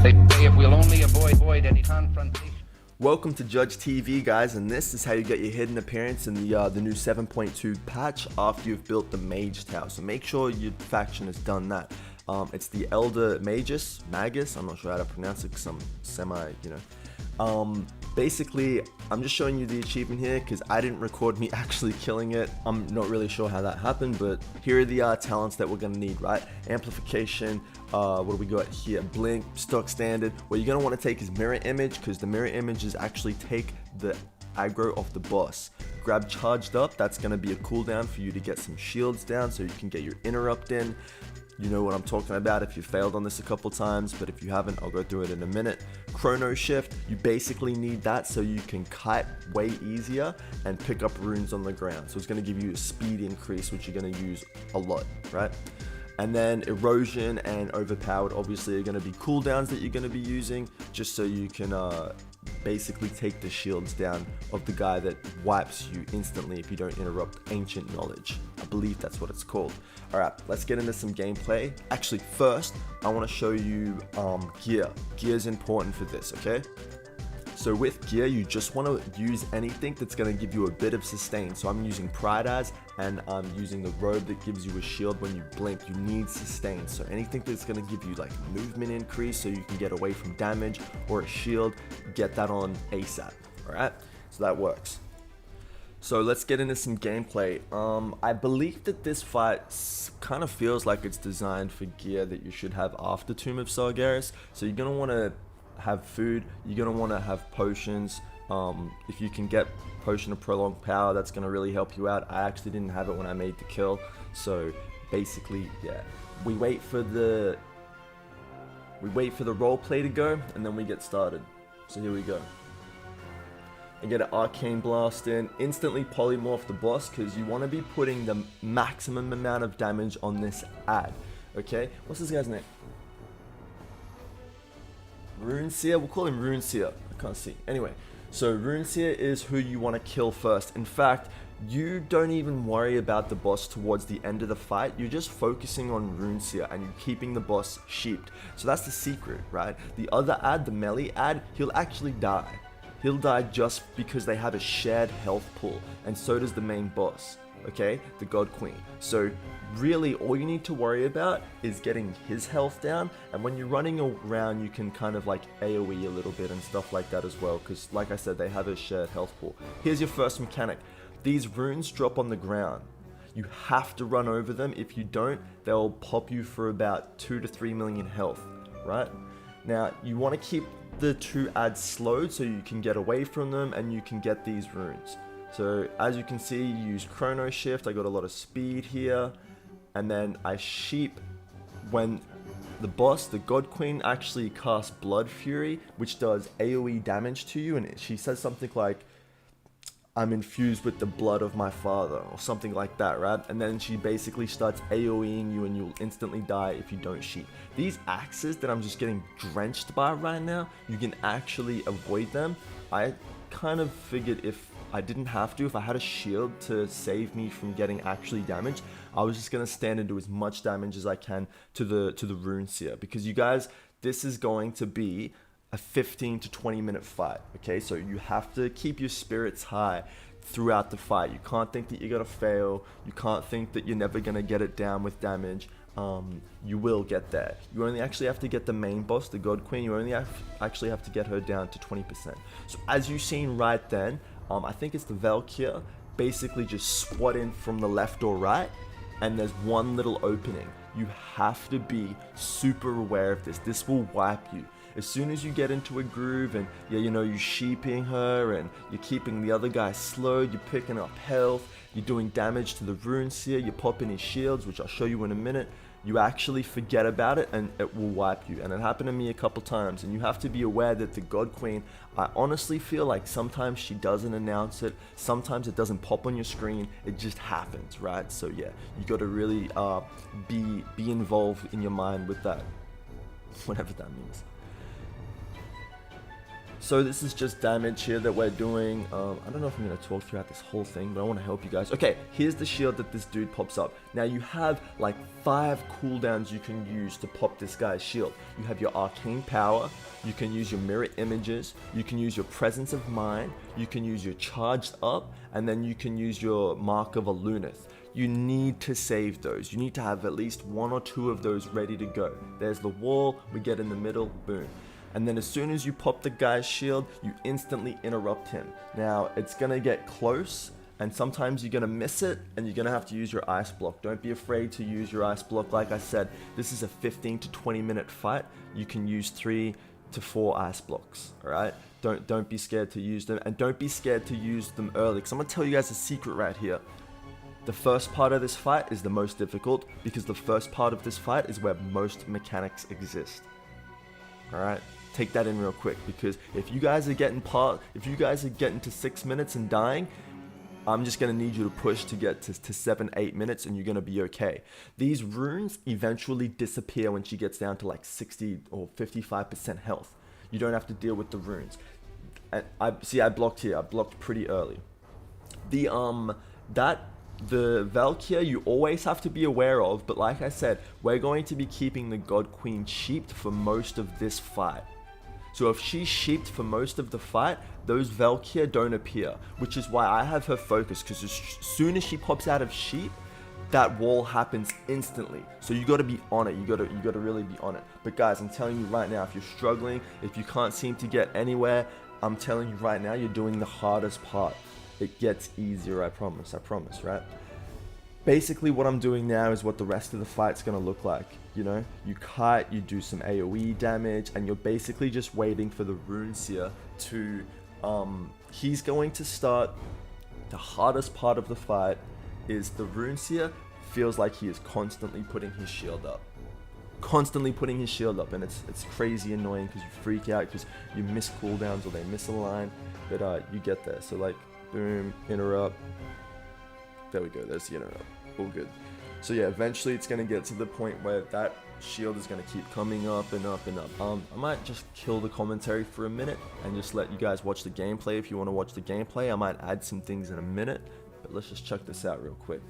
if we'll only avoid any confrontation. Welcome to Judge TV, guys, and this is how you get your hidden appearance in the new 7.2 patch after you've built the Mage Tower. So make sure your faction has done that. It's the Elder Magus, I'm not sure how to pronounce it because I'm semi, basically, I'm just showing you the achievement here because I didn't record me actually killing it. I'm not really sure how that happened, but here are the talents that we're going to need, right? Amplification, what do we got here? Blink, stock standard. What you're going to want to take is mirror image because the mirror images actually take the aggro off the boss. Grab charged up, that's going to be a cooldown for you to get some shields down so you can get your interrupt in. You know what I'm talking about if you failed on this a couple times, but if you haven't, I'll go through it in a minute. Chrono shift, you basically need that so you can kite way easier and pick up runes on the ground. So it's going to give you a speed increase, which you're going to use a lot, right? And then Errosion and Overpowered obviously are going to be cooldowns that you're going to be using just so you can basically take the shields down of the guy that wipes you instantly if you don't interrupt Ancient Knowledge. I believe that's what it's called. Alright, let's get into some gameplay. Actually, first, I want to show you gear. Gear is important for this, okay? So with gear, you just want to use anything that's going to give you a bit of sustain. So I'm using Prydaz and I'm using the robe that gives you a shield when you blink. You need sustain. So anything that's going to give you like movement increase so you can get away from damage or a shield, get that on ASAP. Alright, so that works. So let's get into some gameplay. I believe that this fight kind of feels like it's designed for gear that you should have after Tomb of Sargeras. So you're going to want to have food, you're going to want to have potions. If you can get Potion of Prolonged Power, that's going to really help you out. I actually didn't have it when I made the kill, so basically, yeah, we wait for the role play to go and then we get started. So here we go. I get an Arcane Blast in, instantly polymorph the boss because you want to be putting the maximum amount of damage on this ad. Okay, what's this guy's name? Runeseer, we'll call him Runeseer. I can't see. Anyway, so Runeseer is who you want to kill first. In fact, you don't even worry about the boss towards the end of the fight. You're just focusing on Runeseer and you're keeping the boss sheeped. So that's the secret, right? The other ad, the melee ad, he'll actually die. He'll die just because they have a shared health pool, and so does the main boss, okay? The God Queen. So really all you need to worry about is getting his health down, and when you're running around you can kind of like AoE a little bit and stuff like that as well, because like I said, they have a shared health pool. Here's your first mechanic. These runes drop on the ground. You have to run over them. If you don't, they'll pop you for about 2 to 3 million health, right? Now you want to keep the two ads slowed so you can get away from them and you can get these runes. So as you can see, you use Chrono shift. I got a lot of speed here. And then I sheep when the boss, the God Queen, actually casts Blood Fury, which does AoE damage to you. And she says something like, I'm infused with the blood of my father, or something like that, right? And then she basically starts AoEing you and you'll instantly die if you don't sheep. These axes that I'm just getting drenched by right now, you can actually avoid them. I kind of figured if I didn't have to, if I had a shield to save me from getting actually damaged, I was just gonna stand and do as much damage as I can to the Runeseer, because you guys, this is going to be a 15 to 20 minute fight, okay? So you have to keep your spirits high throughout the fight. You can't think that you're gonna fail. You can't think that you're never gonna get it down with damage. You will get there. You only actually have to get the main boss, the God Queen, you only actually have to get her down to 20%. So as you've seen right then, I think it's the Val'kyr, basically just swat in from the left or right, and there's one little opening. You have to be super aware of this. This will wipe you. As soon as you get into a groove and you're sheeping her and you're keeping the other guy slowed, you're picking up health, you're doing damage to the Runeseer, you're popping his shields, which I'll show you in a minute, you actually forget about it and it will wipe you. And it happened to me a couple times, and you have to be aware that the God Queen, I honestly feel like sometimes she doesn't announce it, sometimes it doesn't pop on your screen, it just happens, right? So yeah, you got to really be involved in your mind with that, whatever that means. So this is just damage here that we're doing. I don't know if I'm going to talk throughout this whole thing, but I want to help you guys. Okay, here's the shield that this dude pops up. Now you have like 5 cooldowns you can use to pop this guy's shield. You have your arcane power, you can use your mirror images, you can use your presence of mind, you can use your charged up, and then you can use your mark of a luneth. You need to save those. You need to have at least 1 or 2 of those ready to go. There's the wall, we get in the middle, boom. And then as soon as you pop the guy's shield, you instantly interrupt him. Now, it's gonna get close, and sometimes you're gonna miss it, and you're gonna have to use your ice block. Don't be afraid to use your ice block. Like I said, this is a 15 to 20 minute fight. You can use 3 to 4 ice blocks, alright? Don't be scared to use them, and don't be scared to use them early, because I'm gonna tell you guys a secret right here. The first part of this fight is the most difficult, because the first part of this fight is where most mechanics exist. Alright? Take that in real quick, because if you guys are getting to 6 minutes and dying, I'm just going to need you to push to get to 7-8 minutes, and you're going to be okay. These runes eventually disappear when she gets down to like 60 or 55% health. You don't have to deal with the runes. And I blocked here. I blocked pretty early. The Val'kyr you always have to be aware of, but like I said, we're going to be keeping the God Queen sheeped for most of this fight. So if she's sheeped for most of the fight, those Val'kyr don't appear, which is why I have her focused, because as soon as she pops out of sheep, that wall happens instantly. So you got to be on it. You got to really be on it. But guys, I'm telling you right now, if you're struggling, if you can't seem to get anywhere, I'm telling you right now, you're doing the hardest part. It gets easier, I promise, right? Basically what I'm doing now is what the rest of the fight's gonna look like. You know, you kite, you do some AoE damage, and you're basically just waiting for the Runeseer to, he's going to start. The hardest part of the fight is the Runeseer feels like he is constantly putting his shield up. And it's crazy annoying, because you freak out because you miss cooldowns or they miss a line, but you get there. So like, boom, interrupt. There we go, there's the interrupt. All good. So yeah, eventually it's going to get to the point where that shield is going to keep coming up and up and up. I might just kill the commentary for a minute and just let you guys watch the gameplay if you want to watch the gameplay. I might add some things in a minute, but let's just check this out real quick.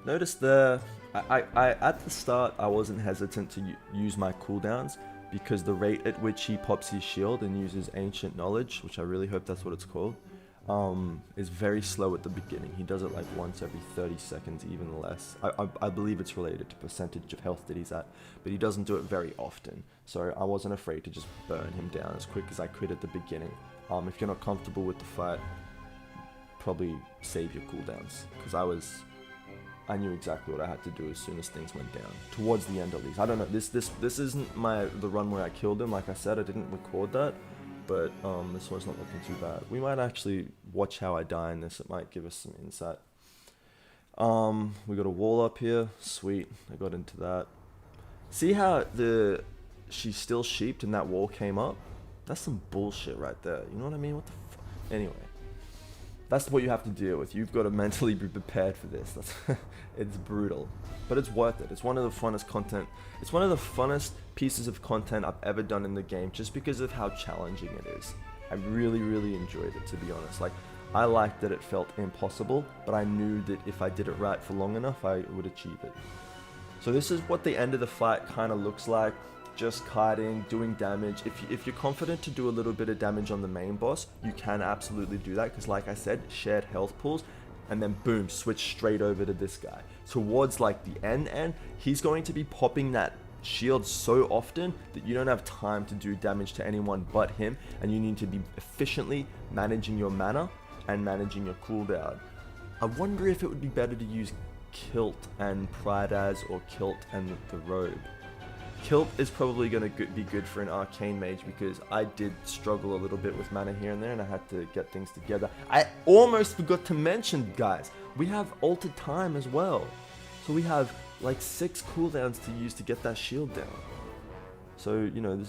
Notice there, I at the start I wasn't hesitant to use my cooldowns, because the rate at which he pops his shield and uses Ancient Knowledge, which I really hope that's what it's called, is very slow at the beginning. He does it like once every 30 seconds, even less. I believe it's related to percentage of health that he's at, but he doesn't do it very often. So I wasn't afraid to just burn him down as quick as I could at the beginning. If you're not comfortable with the fight, probably save your cooldowns, because I knew exactly what I had to do as soon as things went down. Towards the end at least. I don't know, this isn't the run where I killed him. Like I said, I didn't record that, but this one's not looking too bad. We might actually watch how I die in this. It might give us some insight. We got a wall up here. Sweet, I got into that. See how she's still sheeped and that wall came up? That's some bullshit right there. You know what I mean? What the fuck? Anyway. That's what you have to deal with. You've got to mentally be prepared for this. It's brutal, but it's worth it. It's one of the funnest content. It's one of the funnest pieces of content I've ever done in the game, just because of how challenging it is. I really, really enjoyed it, to be honest. Like, I liked that it felt impossible, but I knew that if I did it right for long enough, I would achieve it. So this is what the end of the fight kind of looks like. Just kiting, doing damage. If you're confident to do a little bit of damage on the main boss, you can absolutely do that, because like I said, shared health pools, and then boom, switch straight over to this guy. Towards like the end, he's going to be popping that shield so often that you don't have time to do damage to anyone but him, and you need to be efficiently managing your mana and managing your cooldown. I wonder if it would be better to use Kilt and Prydaz, or Kilt and the Robe. Kilt is probably going to be good for an Arcane Mage, because I did struggle a little bit with mana here and there, and I had to get things together. I almost forgot to mention, guys, we have Altered Time as well. So we have like 6 cooldowns to use to get that shield down. So, you know,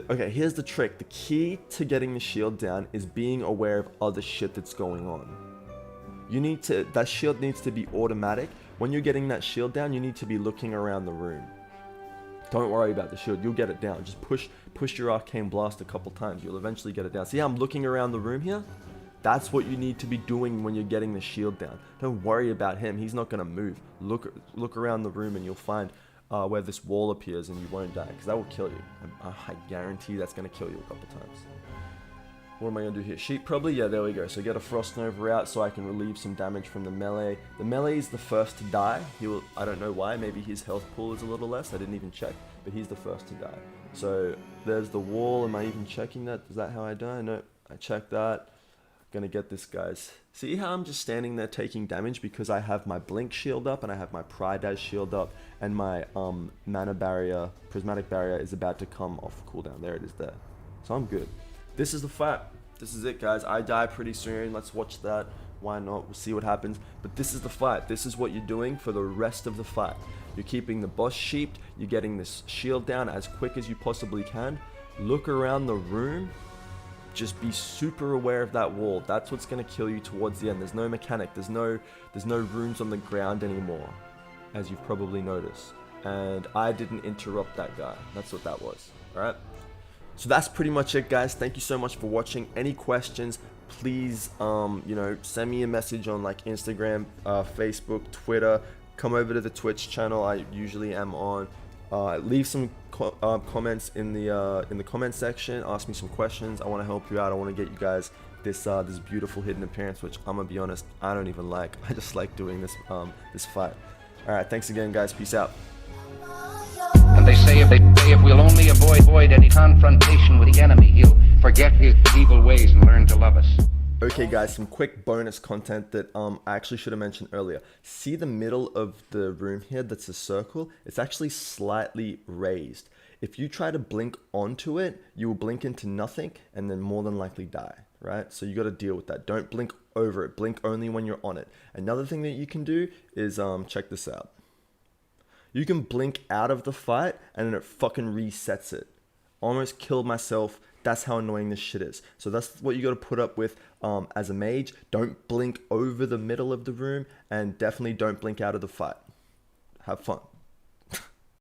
okay, here's the trick. The key to getting the shield down is being aware of other shit that's going on. That shield needs to be automatic. When you're getting that shield down, you need to be looking around the room. Don't worry about the shield. You'll get it down. Just push your Arcane Blast a couple times. You'll eventually get it down. See how I'm looking around the room here? That's what you need to be doing when you're getting the shield down. Don't worry about him. He's not going to move. Look around the room and you'll find where this wall appears and you won't die. Because that will kill you. I guarantee that's going to kill you a couple times. What am I going to do here? Sheep probably? Yeah, there we go. So get a Frost Nova out so I can relieve some damage from the melee. The melee is the first to die. I don't know why. Maybe his health pool is a little less. I didn't even check. But he's the first to die. So there's the wall. Am I even checking that? Is that how I die? No, I checked that. Gonna get this, guys. See how I'm just standing there taking damage because I have my Blink shield up and I have my Prydaz shield up and my mana barrier, prismatic barrier is about to come off cooldown. There it is there. So I'm good. This is the fight. This is it, guys. I die pretty soon. Let's watch that. Why not? We'll see what happens. But this is the fight. This is what you're doing for the rest of the fight. You're keeping the boss sheeped. You're getting this shield down as quick as you possibly can. Look around the room. Just be super aware of that wall. That's what's going to kill you towards the end. There's no mechanic. There's no runes on the ground anymore, as you've probably noticed. And I didn't interrupt that guy. That's what that was. All right. So that's pretty much it, guys. Thank you so much for watching. Any questions, please, send me a message on like Instagram, Facebook, Twitter. Come over to the Twitch channel. I usually am on. Leave some comments in the comment section. Ask me some questions. I want to help you out. I want to get you guys this beautiful hidden appearance, which I'm gonna be honest, I don't even like. I just like doing this fight. All right, thanks again, guys. Peace out. And they say if we'll only avoid any confrontation with the enemy, he'll forget his evil ways and learn to love us. Okay, guys, some quick bonus content that I actually should have mentioned earlier. See the middle of the room here that's a circle? It's actually slightly raised. If you try to blink onto it, you will blink into nothing and then more than likely die, right? So you got to deal with that. Don't blink over it. Blink only when you're on it. Another thing that you can do is check this out. You can blink out of the fight and then it fucking resets it. Almost killed myself. That's how annoying this shit is. So that's what you got to put up with as a mage. Don't blink over the middle of the room and definitely don't blink out of the fight. Have fun.